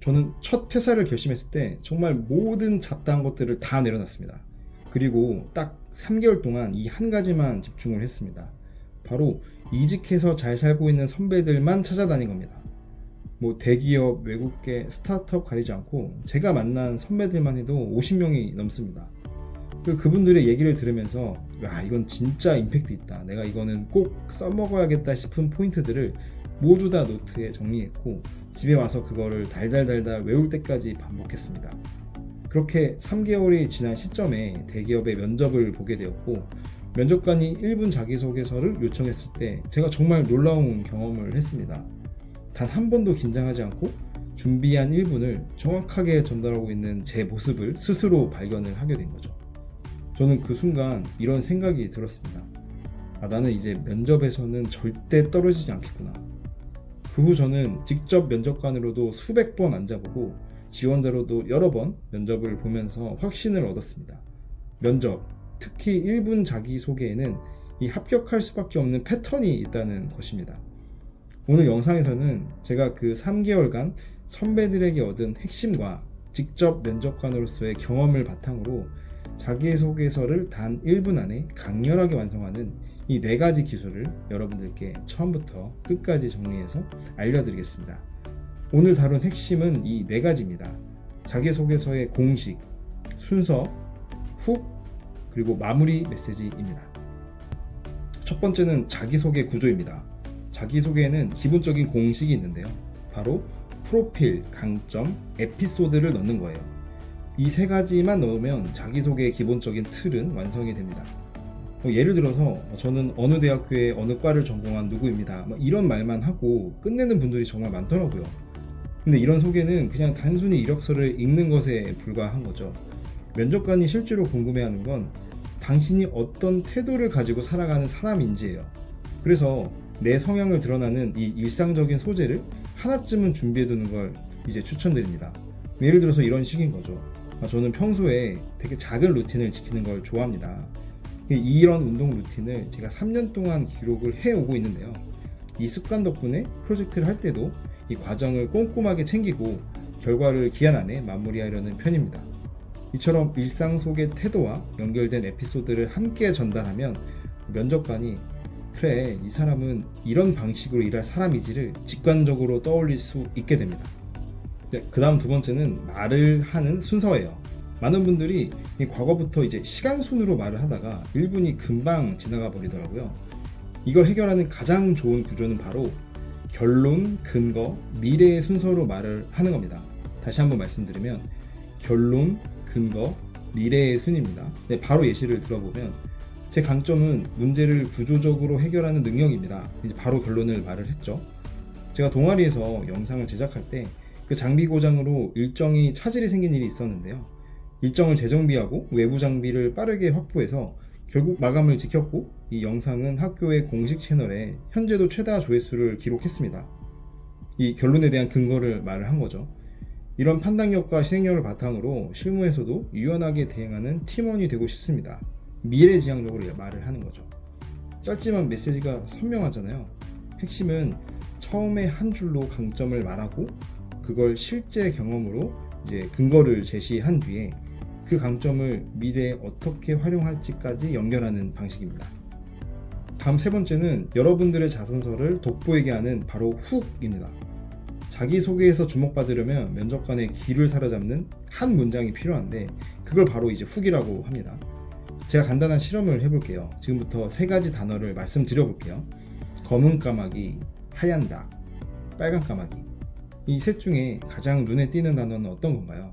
저는 첫 퇴사를 결심했을 때 정말 모든 잡다한 것들을 다 내려놨습니다. 그리고 딱 3개월 동안 이 한 가지만 집중을 했습니다. 바로 이직해서 잘 살고 있는 선배들만 찾아다닌 겁니다. 뭐 대기업, 외국계, 스타트업 가리지 않고 제가 만난 선배들만 해도 50명이 넘습니다. 그분들의 얘기를 들으면서 야, 이건 진짜 임팩트 있다. 내가 이거는 꼭 써먹어야겠다 싶은 포인트들을 모두 다 노트에 정리했고 집에 와서 그거를 달달달달 외울 때까지 반복했습니다. 그렇게 3개월이 지난 시점에 대기업의 면접을 보게 되었고 면접관이 1분 자기소개서를 요청했을 때 제가 정말 놀라운 경험을 했습니다. 단 한 번도 긴장하지 않고 준비한 1분을 정확하게 전달하고 있는 제 모습을 스스로 발견을 하게 된 거죠. 저는 그 순간 이런 생각이 들었습니다. 나는 이제 면접에서는 절대 떨어지지 않겠구나. 그 후 저는 직접 면접관으로도 수백 번 앉아보고 지원자로도 여러 번 면접을 보면서 확신을 얻었습니다. 면접, 특히 1분 자기소개에는 이 합격할 수밖에 없는 패턴이 있다는 것입니다. 오늘 영상에서는 제가 그 3개월간 선배들에게 얻은 핵심과 직접 면접관으로서의 경험을 바탕으로 자기소개서를 단 1분 안에 강렬하게 완성하는 이 4가지 기술을 여러분들께 처음부터 끝까지 정리해서 알려드리겠습니다. 오늘 다룬 핵심은 이 4가지입니다. 자기소개서의 공식, 순서, 훅, 그리고 마무리 메시지입니다. 첫 번째는 자기소개 구조입니다. 자기소개에는 기본적인 공식이 있는데요. 바로 프로필, 강점, 에피소드를 넣는 거예요. 이 3가지만 넣으면 자기소개의 기본적인 틀은 완성이 됩니다. 예를 들어서 저는 어느 대학교에 어느 과를 전공한 누구입니다. 이런 말만 하고 끝내는 분들이 정말 많더라고요. 근데 이런 소개는 그냥 단순히 이력서를 읽는 것에 불과한 거죠. 면접관이 실제로 궁금해하는 건 당신이 어떤 태도를 가지고 살아가는 사람인지예요. 그래서 내 성향을 드러나는 이 일상적인 소재를 하나쯤은 준비해두는 걸 이제 추천드립니다. 예를 들어서 이런 식인 거죠. 저는 평소에 되게 작은 루틴을 지키는 걸 좋아합니다. 이런 운동 루틴을 제가 3년 동안 기록을 해오고 있는데요. 이 습관 덕분에 프로젝트를 할 때도 이 과정을 꼼꼼하게 챙기고 결과를 기한 안에 마무리하려는 편입니다. 이처럼 일상 속의 태도와 연결된 에피소드를 함께 전달하면 면접관이 그래, 이 사람은 이런 방식으로 일할 사람이지를 직관적으로 떠올릴 수 있게 됩니다. 네, 그 다음 두 번째는 말을 하는 순서예요. 많은 분들이 과거부터 이제 시간 순으로 말을 하다가 1분이 금방 지나가 버리더라고요. 이걸 해결하는 가장 좋은 구조는 바로 결론, 근거, 미래의 순서로 말을 하는 겁니다. 다시 한번 말씀드리면 결론, 근거, 미래의 순입니다. 네, 바로 예시를 들어보면 제 강점은 문제를 구조적으로 해결하는 능력입니다. 이제 바로 결론을 말을 했죠. 제가 동아리에서 영상을 제작할 때 그 장비 고장으로 일정이 차질이 생긴 일이 있었는데요. 일정을 재정비하고 외부 장비를 빠르게 확보해서 결국 마감을 지켰고 이 영상은 학교의 공식 채널에 현재도 최다 조회수를 기록했습니다. 이 결론에 대한 근거를 말을 한 거죠. 이런 판단력과 실행력을 바탕으로 실무에서도 유연하게 대응하는 팀원이 되고 싶습니다. 미래지향적으로 말을 하는 거죠. 짧지만 메시지가 선명하잖아요. 핵심은 처음에 한 줄로 강점을 말하고 그걸 실제 경험으로 이제 근거를 제시한 뒤에 그 강점을 미래에 어떻게 활용할지까지 연결하는 방식입니다. 다음 세 번째는 여러분들의 자소서를 돋보이게 하는 바로 훅입니다. 자기소개에서 주목받으려면 면접관의 귀를 사로잡는 한 문장이 필요한데 그걸 바로 이제 훅이라고 합니다. 제가 간단한 실험을 해볼게요. 지금부터 3가지 단어를 말씀드려 볼게요. 검은 까마귀, 하얀 닭, 빨간 까마귀. 이 셋 중에 가장 눈에 띄는 단어는 어떤 건가요?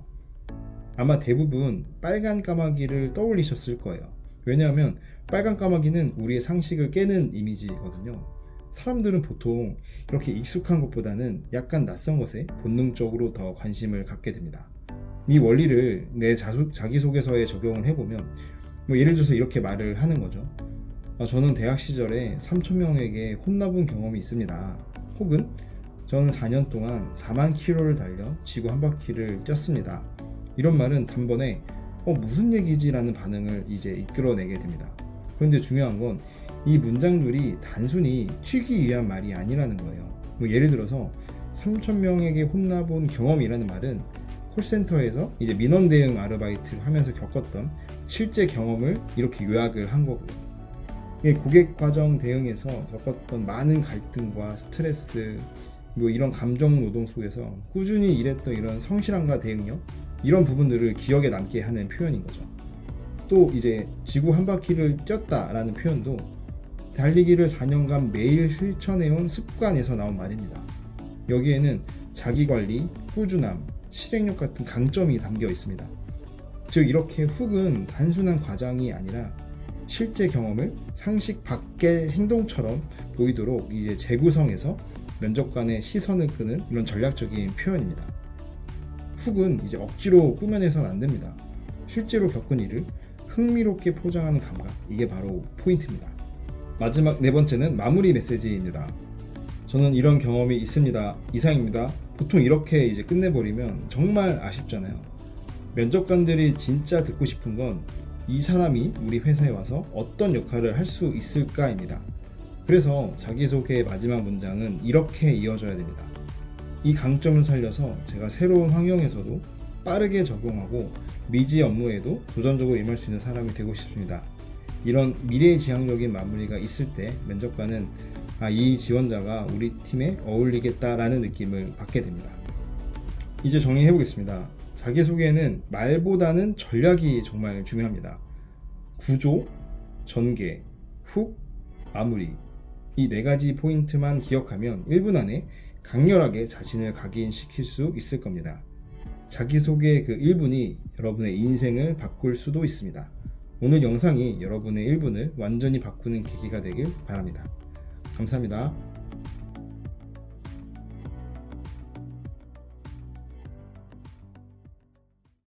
아마 대부분 빨간 까마귀를 떠올리셨을 거예요. 왜냐하면 빨간 까마귀는 우리의 상식을 깨는 이미지거든요. 사람들은 보통 이렇게 익숙한 것보다는 약간 낯선 것에 본능적으로 더 관심을 갖게 됩니다. 이 원리를 내 자기소개서에 적용을 해보면 예를 들어서 이렇게 말을 하는 거죠. 저는 대학 시절에 3,000명에게 혼나본 경험이 있습니다. 혹은 저는 4년 동안 4만 킬로를 달려 지구 한 바퀴를 뛰었습니다. 이런 말은 단번에 무슨 얘기지? 라는 반응을 이제 이끌어내게 됩니다. 그런데 중요한 건 이 문장들이 단순히 튀기 위한 말이 아니라는 거예요. 예를 들어서 3,000명에게 혼나본 경험이라는 말은 콜센터에서 이제 민원 대응 아르바이트를 하면서 겪었던 실제 경험을 이렇게 요약을 한 거고요. 고객 과정 대응에서 겪었던 많은 갈등과 스트레스, 뭐 이런 감정 노동 속에서 꾸준히 일했던 이런 성실함과 대응력, 이런 부분들을 기억에 남게 하는 표현인 거죠. 또 이제 지구 한 바퀴를 뛰었다라는 표현도 달리기를 4년간 매일 실천해온 습관에서 나온 말입니다. 여기에는 자기관리, 꾸준함, 실행력 같은 강점이 담겨 있습니다. 즉 이렇게 훅은 단순한 과정이 아니라 실제 경험을 상식 밖의 행동처럼 보이도록 이제 재구성해서 면접관의 시선을 끄는 이런 전략적인 표현입니다. 훅은 이제 억지로 꾸며내서는 안 됩니다. 실제로 겪은 일을 흥미롭게 포장하는 감각, 이게 바로 포인트입니다. 마지막 네 번째는 마무리 메시지입니다. 저는 이런 경험이 있습니다. 이상입니다. 보통 이렇게 이제 끝내버리면 정말 아쉽잖아요. 면접관들이 진짜 듣고 싶은 건 이 사람이 우리 회사에 와서 어떤 역할을 할 수 있을까입니다. 그래서 자기소개의 마지막 문장은 이렇게 이어져야 됩니다. 이 강점을 살려서 제가 새로운 환경에서도 빠르게 적응하고 미지 업무에도 도전적으로 임할 수 있는 사람이 되고 싶습니다. 이런 미래지향적인 마무리가 있을 때 면접관은 이 지원자가 우리 팀에 어울리겠다라는 느낌을 받게 됩니다. 이제 정리해 보겠습니다. 자기소개는 말보다는 전략이 정말 중요합니다. 구조, 전개, 훅, 마무리, 이 네 가지 포인트만 기억하면 1분 안에 강렬하게 자신을 각인시킬 수 있을 겁니다. 자기소개 그 1분이 여러분의 인생을 바꿀 수도 있습니다. 오늘 영상이 여러분의 1분을 완전히 바꾸는 계기가 되길 바랍니다. 감사합니다.